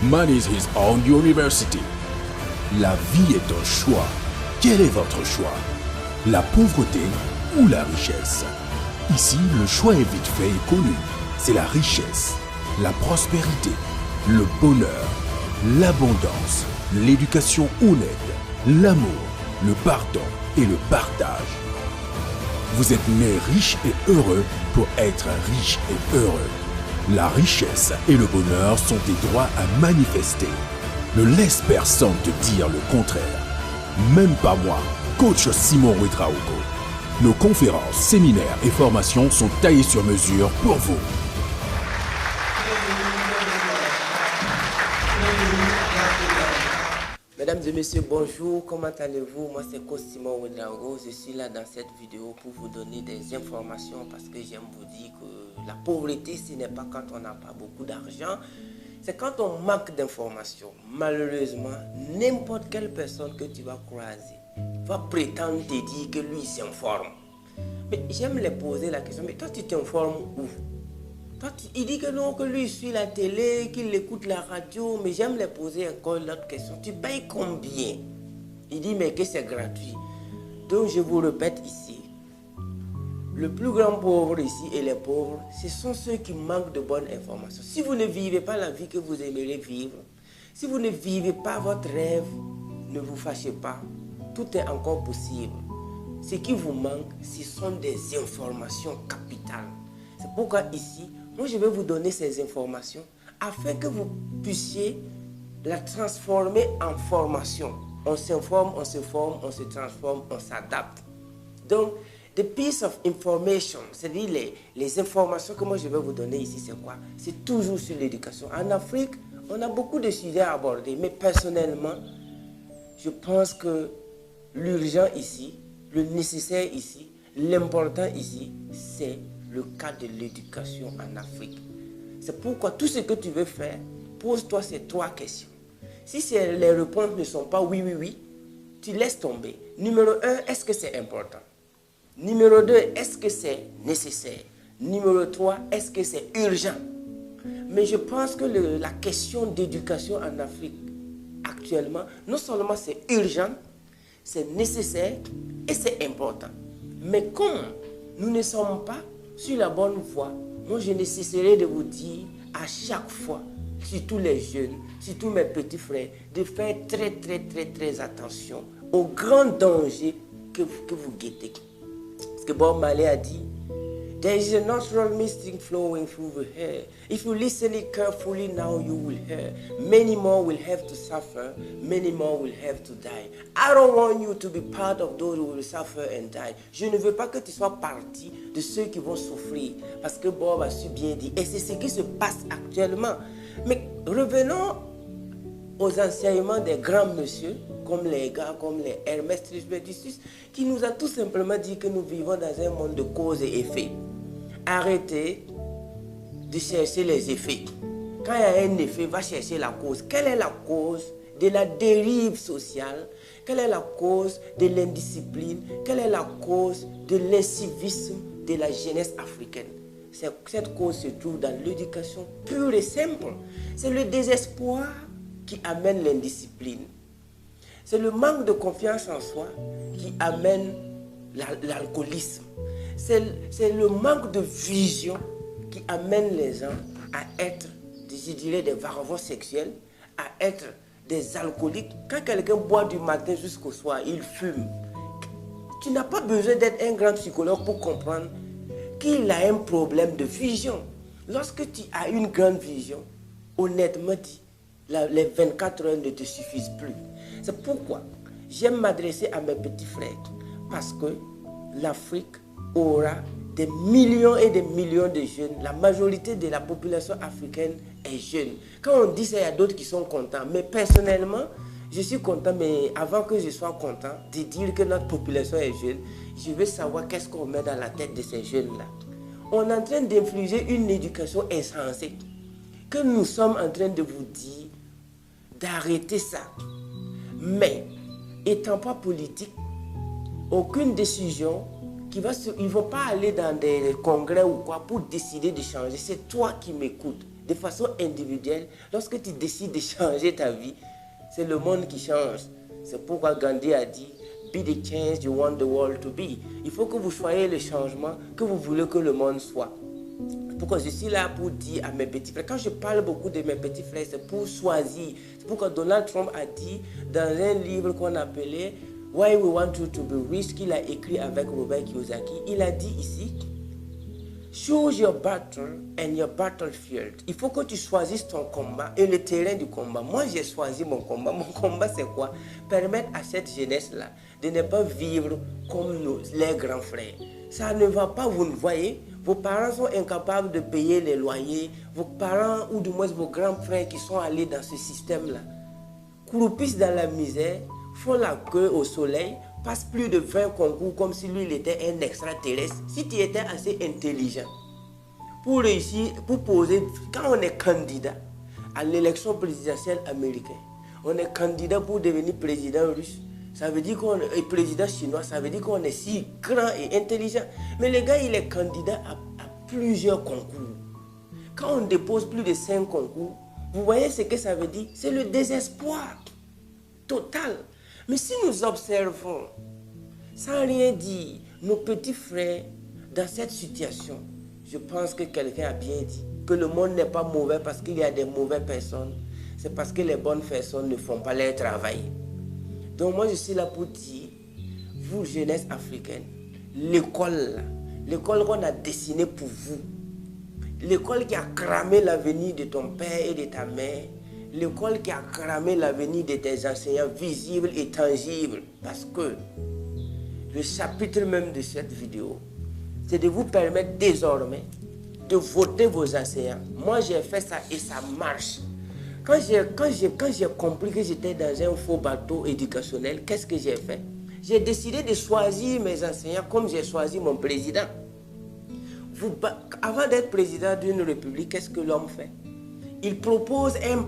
Man is his own university. La vie est un choix. Quel est votre choix? La pauvreté ou la richesse? Ici, le choix est vite fait et connu. C'est la richesse, la prospérité, le bonheur, l'abondance, l'éducation honnête, l'amour, le pardon et le partage. Vous êtes né riche et heureux pour être riche et heureux. La richesse et le bonheur sont des droits à manifester. Ne laisse personne te dire le contraire. Même pas moi, coach Simon Ouedraogo. Nos conférences, séminaires et formations sont taillées sur mesure pour vous. Mesdames et messieurs, bonjour, comment allez-vous? Moi c'est coach Simon Ouedraogo, je suis là dans cette vidéo pour vous donner des informations parce que j'aime vous dire que la pauvreté ce n'est pas quand on n'a pas beaucoup d'argent, c'est quand on manque d'informations. Malheureusement, n'importe quelle personne que tu vas croiser va prétendre te dire que lui s'informe. Mais j'aime les poser la question, mais toi tu t'informes où? Il dit que non, que lui suit la télé, qu'il écoute la radio, mais j'aime les poser encore l'autre question. Tu payes combien? Il dit mais que c'est gratuit. Donc je vous répète ici, le plus grand pauvre ici et les pauvres, ce sont ceux qui manquent de bonnes informations. Si vous ne vivez pas la vie que vous aimeriez vivre, si vous ne vivez pas votre rêve, ne vous fâchez pas, tout est encore possible. Ce qui vous manque, ce sont des informations capitales. C'est pourquoi ici, moi je vais vous donner ces informations afin que vous puissiez la transformer en formation. On s'informe, on se forme, on se transforme, on s'adapte. Donc, the piece of information, c'est-à-dire les informations que moi je vais vous donner ici, c'est quoi? C'est toujours sur l'éducation. En Afrique, on a beaucoup de sujets à aborder, mais personnellement, je pense que l'urgent ici, le nécessaire ici, l'important ici, c'est le cas de l'éducation en Afrique. C'est pourquoi tout ce que tu veux faire, pose-toi ces trois questions. Si les réponses ne sont pas oui, oui, oui, tu laisses tomber. Numéro 1, est-ce que c'est important? Numéro 2, est-ce que c'est nécessaire? Numéro 3, est-ce que c'est urgent? Mais je pense que la question d'éducation en Afrique actuellement, non seulement c'est urgent, c'est nécessaire et c'est important. Mais comme nous ne sommes pas sur la bonne voie, moi je ne cesserai de vous dire à chaque fois, surtout les jeunes, surtout mes petits frères, de faire très attention aux grands dangers que vous guettez. Parce que Bob Marley a dit, there is a natural mystic flowing through the hair. If you listen it carefully now, you will hear. Many more will have to suffer. Many more will have to die. I don't want you to be part of those who will suffer and die. Je ne veux pas que tu sois partie de ceux qui vont souffrir. Parce que Bob a su bien dire. Et c'est ce qui se passe actuellement. Mais revenons aux enseignements des grands messieurs, comme les gars, comme les Hermès Trismegistus, qui nous a tout simplement dit que nous vivons dans un monde de cause et effet. Arrêtez de chercher les effets. Quand il y a un effet, va chercher la cause. Quelle est la cause de la dérive sociale? Quelle est la cause de l'indiscipline? Quelle est la cause de l'incivisme de la jeunesse africaine? Cette cause se trouve dans l'éducation pure et simple. C'est le désespoir qui amène l'indiscipline. C'est le manque de confiance en soi qui amène l'alcoolisme. C'est le manque de vision qui amène les gens à être, je dirais, des varvons sexuels, à être des alcooliques. Quand quelqu'un boit du matin jusqu'au soir, il fume. Tu n'as pas besoin d'être un grand psychologue pour comprendre qu'il a un problème de vision. Lorsque tu as une grande vision, honnêtement dit, les 24 heures ne te suffisent plus. C'est pourquoi j'aime m'adresser à mes petits frères. Parce que l'Afrique aura des millions et des millions de jeunes. La majorité de la population africaine est jeune. Quand on dit ça, il y a d'autres qui sont contents. Mais personnellement, je suis content. Mais avant que je sois content de dire que notre population est jeune, je veux savoir qu'est-ce qu'on met dans la tête de ces jeunes-là. On est en train d'infliger une éducation insensée. Que nous sommes en train de vous dire d'arrêter ça. Mais, étant pas politique, aucune décision ils ne vont pas aller dans des congrès ou quoi pour décider de changer. C'est toi qui m'écoutes. de façon individuelle, lorsque tu décides de changer ta vie, c'est le monde qui change. C'est pourquoi Gandhi a dit, be the change you want the world to be. Il faut que vous soyez le changement que vous voulez que le monde soit. Pourquoi je suis là pour dire à mes petits frères, quand je parle beaucoup de mes petits frères, c'est pour choisir. C'est pourquoi Donald Trump a dit dans un livre qu'on appelait Why We Want You to Be Rich, qu'il a écrit avec Robert Kiyosaki, il a dit ici, choose your battle and your battlefield. Il faut que tu choisisses ton combat et le terrain du combat. Moi, j'ai choisi mon combat. Mon combat, c'est quoi? Permettre à cette jeunesse-là de ne pas vivre comme les grands frères. Ça ne va pas, vous le voyez. Vos parents sont incapables de payer les loyers. Vos parents, ou du moins vos grands frères qui sont allés dans ce système-là, croupissent dans la misère, font la queue au soleil, passent plus de 20 concours comme si lui il était un extraterrestre. Si tu étais assez intelligent pour réussir, pour poser, quand on est candidat à l'élection présidentielle américaine, on est candidat pour devenir président russe, ça veut dire qu'on est président chinois, ça veut dire qu'on est si grand et intelligent. Mais le gars, il est candidat à plusieurs concours. Quand on dépose plus de 5 concours, vous voyez ce que ça veut dire? C'est le désespoir total. Mais si nous observons, sans rien dire, nos petits frères dans cette situation, je pense que quelqu'un a bien dit que le monde n'est pas mauvais parce qu'il y a des mauvaises personnes. C'est parce que les bonnes personnes ne font pas leur travail. Donc moi je suis là pour dire, vous jeunesse africaine, l'école qu'on a dessinée pour vous, l'école qui a cramé l'avenir de ton père et de ta mère, l'école qui a cramé l'avenir de tes enseignants visibles et tangibles. Parce que le chapitre même de cette vidéo, c'est de vous permettre désormais de voter vos enseignants. Moi j'ai fait ça et ça marche. Quand j'ai compris que j'étais dans un faux bateau éducationnel, qu'est-ce que j'ai fait? J'ai décidé de choisir mes enseignants comme j'ai choisi mon président. Avant d'être président d'une république, qu'est-ce que l'homme fait? Il propose un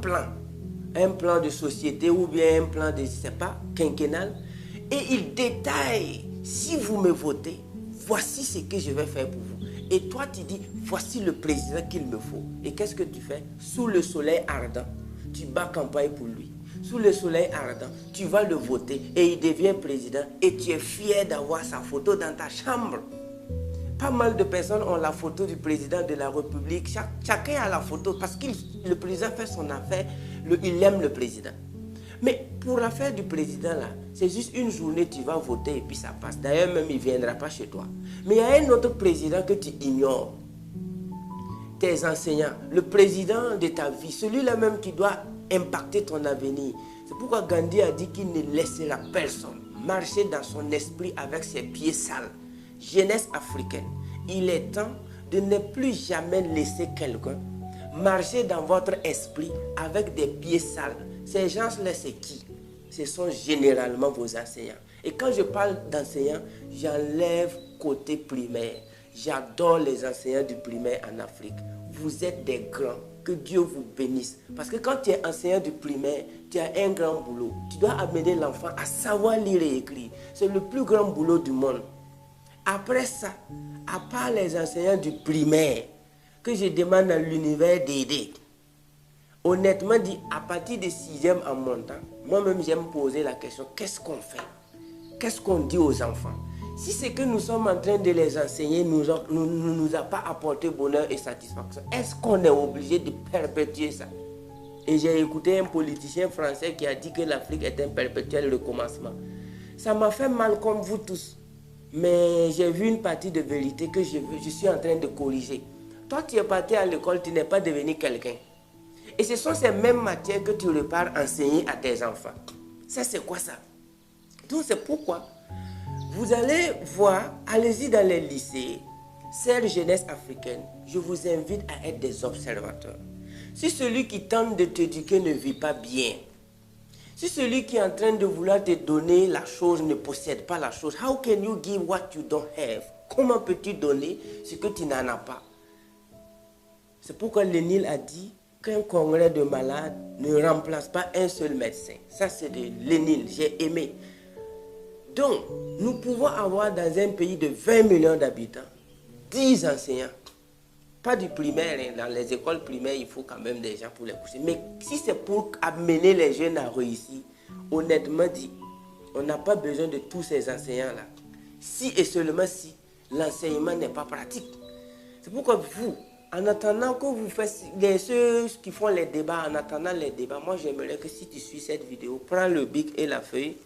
plan de société ou bien un plan de, je ne sais pas, quinquennal, et il détaille, si vous me votez, voici ce que je vais faire pour vous. Et toi, tu dis, voici le président qu'il me faut. Et qu'est-ce que tu fais? Sous le soleil ardent, tu bats campagne pour lui. Sous le soleil ardent, tu vas le voter et il devient président et tu es fier d'avoir sa photo dans ta chambre. Pas mal de personnes ont la photo du président de la République. Chacun a la photo parce que le président fait son affaire, il aime le président. Mais pour l'affaire du président, là, c'est juste une journée, tu vas voter et puis ça passe. D'ailleurs, même il ne viendra pas chez toi. Mais il y a un autre président que tu ignores. Tes enseignants, le président de ta vie, celui-là même qui doit impacter ton avenir. C'est pourquoi Gandhi a dit qu'il ne laissera personne marcher dans son esprit avec ses pieds sales. Jeunesse africaine, il est temps de ne plus jamais laisser quelqu'un marcher dans votre esprit avec des pieds sales. Ces gens-là, c'est qui? Ce sont généralement vos enseignants. Et quand je parle d'enseignants, j'enlève côté primaire. J'adore les enseignants du primaire en Afrique. Vous êtes des grands. Que Dieu vous bénisse. Parce que quand tu es enseignant du primaire, tu as un grand boulot. Tu dois amener l'enfant à savoir lire et écrire. C'est le plus grand boulot du monde. Après ça, à part les enseignants du primaire, que je demande à l'univers d'aider, honnêtement dit, à partir de 6e en montant, moi-même j'aime poser la question, qu'est-ce qu'on fait? Qu'est-ce qu'on dit aux enfants? Si c'est que nous sommes en train de les enseigner, nous a pas apporté bonheur et satisfaction, est-ce qu'on est obligé de perpétuer ça? Et j'ai écouté un politicien français qui a dit que l'Afrique est un perpétuel recommencement. Ça m'a fait mal comme vous tous. Mais j'ai vu une partie de vérité que je suis en train de corriger. Toi, tu es parti à l'école, tu n'es pas devenu quelqu'un. Et ce sont ces mêmes matières que tu repars enseigner à tes enfants. Ça, c'est quoi ça? Donc, c'est pourquoi vous allez voir, allez-y dans les lycées, chère jeunesse africaine, je vous invite à être des observateurs. Si celui qui tente de t'éduquer ne vit pas bien, si celui qui est en train de vouloir te donner la chose ne possède pas la chose, how can you give what you don't have? Comment peux-tu donner ce que tu n'en as pas? C'est pourquoi Lénine a dit qu'un congrès de malades ne remplace pas un seul médecin. Ça, c'est de Lénine, j'ai aimé. Donc, nous pouvons avoir dans un pays de 20 millions d'habitants, 10 enseignants. pas du primaire, hein. Dans les écoles primaires, il faut quand même des gens pour les coucher. Mais si c'est pour amener les jeunes à réussir, honnêtement dit, on n'a pas besoin de tous ces enseignants-là. Si et seulement si l'enseignement n'est pas pratique. C'est pourquoi vous, en attendant que vous fassiez, ceux qui font les débats, en attendant les débats, moi j'aimerais que si tu suis cette vidéo, prends le bic et la feuille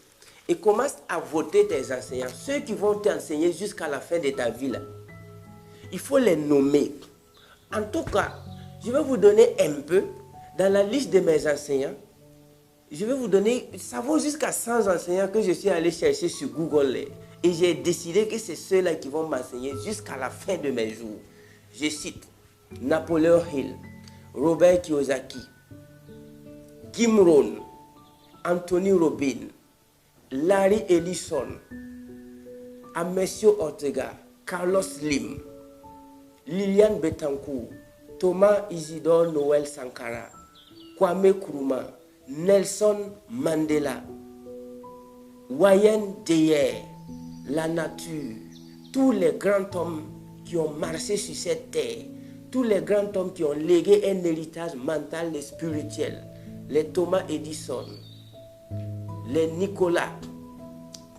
et commence à voter tes enseignants. Ceux qui vont t'enseigner jusqu'à la fin de ta vie là. Il faut les nommer. En tout cas, je vais vous donner un peu dans la liste de mes enseignants. Je vais vous donner, ça vaut jusqu'à 100 enseignants que je suis allé chercher sur Google. Et j'ai décidé que c'est ceux-là qui vont m'enseigner jusqu'à la fin de mes jours. Je cite Napoleon Hill, Robert Kiyosaki, Jim Rohn, Anthony Robbins, Larry Ellison, Amécio Ortega, Carlos Slim, Liliane Bettencourt, Thomas Isidore Noël Sankara, Kwame Nkrumah, Nelson Mandela, Wayne Dyer, la nature, tous les grands hommes qui ont marché sur cette terre, tous les grands hommes qui ont légué un héritage mental et spirituel, les Thomas Edison, les Nikola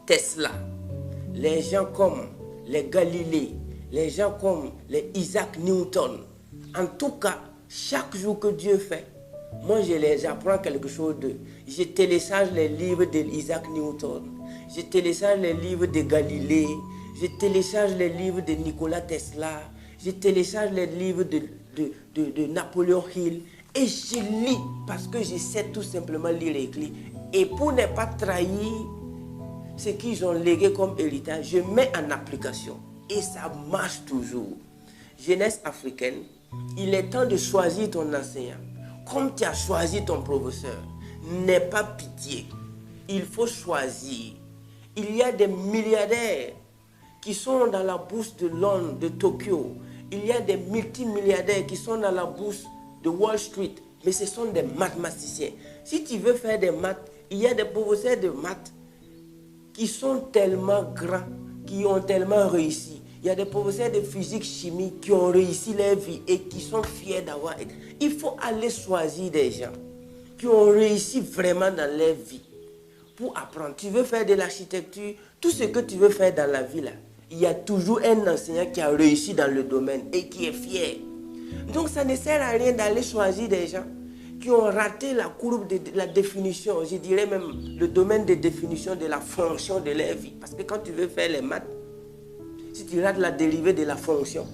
Tesla, les gens comme les Galilée, les gens comme les Isaac Newton. En tout cas, chaque jour que Dieu fait, moi j'apprends quelque chose d'eux. Je télécharge les livres d'Isaac Newton, je télécharge les livres de Galilée, je télécharge les livres de Nikola Tesla, je télécharge les livres de Napoleon Hill et je lis parce que je sais tout simplement lire et écrire. Et pour ne pas trahir ce qu'ils ont légué comme héritage, je mets en application et ça marche toujours. Jeunesse africaine, il est temps de choisir ton enseignant. Comme tu as choisi ton professeur, n'aie pas pitié. Il faut choisir. Il y a des milliardaires qui sont dans la bourse de Londres, de Tokyo. Il y a des multimilliardaires qui sont dans la bourse de Wall Street. Mais ce sont des mathématiciens. Si tu veux faire des maths, il y a des professeurs de maths qui sont tellement grands, qui ont tellement réussi. Il y a des professeurs de physique, chimie qui ont réussi leur vie et qui sont fiers d'avoir été. Il faut aller choisir des gens qui ont réussi vraiment dans leur vie pour apprendre. Tu veux faire de l'architecture, tout ce que tu veux faire dans la vie là, il y a toujours un enseignant qui a réussi dans le domaine et qui est fier. Donc ça ne sert à rien d'aller choisir des gens qui ont raté la courbe de la définition, je dirais même le domaine de définition de la fonction de leur vie. Parce que quand tu veux faire les maths, si tu rates la dérivée de la fonction,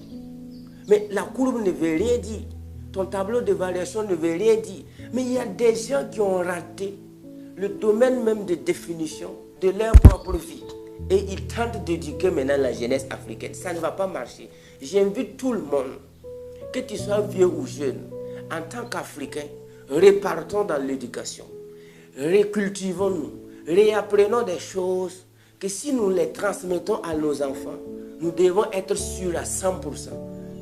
mais la courbe ne veut rien dire, ton tableau de variation ne veut rien dire. Mais il y a des gens qui ont raté le domaine même de définition de leur propre vie. Et ils tentent d'éduquer maintenant la jeunesse africaine. Ça ne va pas marcher. J'invite tout le monde, que tu sois vieux ou jeune, en tant qu'Africain, repartons dans l'éducation. Recultivons-nous, réapprenons des choses que si nous les transmettons à nos enfants, nous devons être sûrs à 100%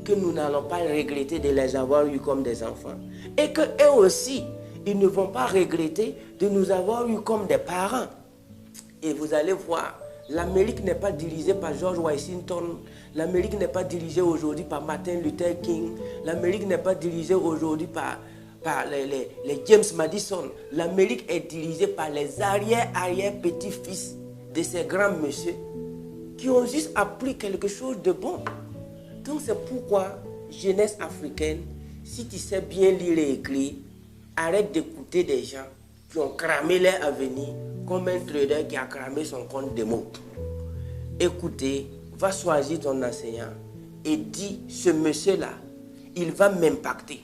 que nous n'allons pas regretter de les avoir eus comme des enfants. Et qu'eux aussi, ils ne vont pas regretter de nous avoir eus comme des parents. Et vous allez voir, l'Amérique n'est pas dirigée par George Washington. L'Amérique n'est pas dirigée aujourd'hui par Martin Luther King. L'Amérique n'est pas dirigée aujourd'hui par les James Madison. L'Amérique est dirigée par les arrière-petits-fils de ces grands messieurs qui ont juste appris quelque chose de bon. Donc c'est pourquoi, jeunesse africaine, si tu sais bien lire et écrire, arrête d'écouter des gens qui ont cramé leur avenir comme un trader qui a cramé son compte de mots. Écoutez, va choisir ton enseignant et dis, ce monsieur-là, il va m'impacter.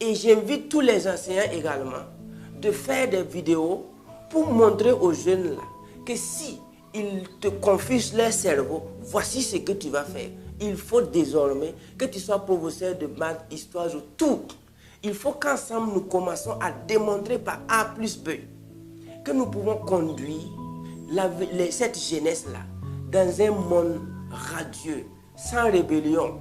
Et j'invite tous les enseignants également de faire des vidéos pour montrer aux jeunes là que si ils te confisquent leur cerveau, voici ce que tu vas faire. Il faut désormais que tu sois professeur de maths, histoire, tout. Il faut qu'ensemble nous commençons à démontrer par A plus B que nous pouvons conduire cette jeunesse-là dans un monde radieux, sans rébellion.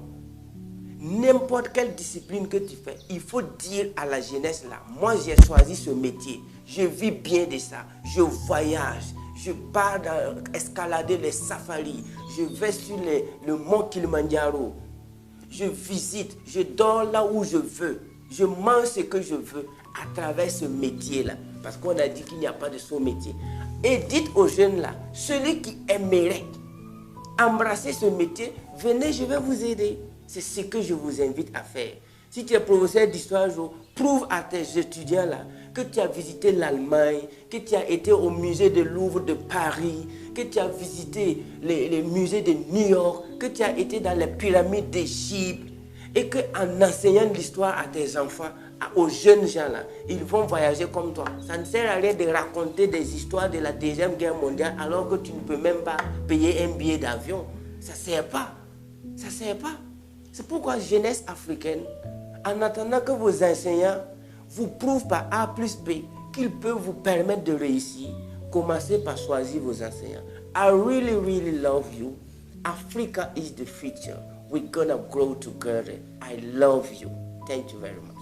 N'importe quelle discipline que tu fais, il faut dire à la jeunesse là, moi j'ai choisi ce métier, je vis bien de ça, je voyage, je pars escalader les safaris, je vais sur le mont Kilimanjaro. je visite, je dors là où je veux, je mange ce que je veux à travers ce métier-là. Parce qu'on a dit qu'il n'y a pas de sot métier. Et dites aux jeunes là, celui qui aimerait embrasser ce métier, venez, je vais vous aider. C'est ce que je vous invite à faire. Si tu es professeur d'histoire, prouve à tes étudiants là que tu as visité l'Allemagne, que tu as été au musée de Louvre de Paris, que tu as visité les musées de New York, que tu as été dans les pyramides d'Égypte, et qu'en enseignant l'histoire à tes enfants, aux jeunes gens là, ils vont voyager comme toi. Ça ne sert à rien de raconter des histoires de la Deuxième Guerre mondiale alors que tu ne peux même pas payer un billet d'avion. Ça ne sert pas. Ça ne sert pas. C'est pourquoi jeunesse africaine, en attendant que vos enseignants vous prouvent par A plus B qu'ils peuvent vous permettre de réussir, commencez par choisir vos enseignants. I really, really love you. Africa is the future. We're gonna grow together. I love you. Thank you very much.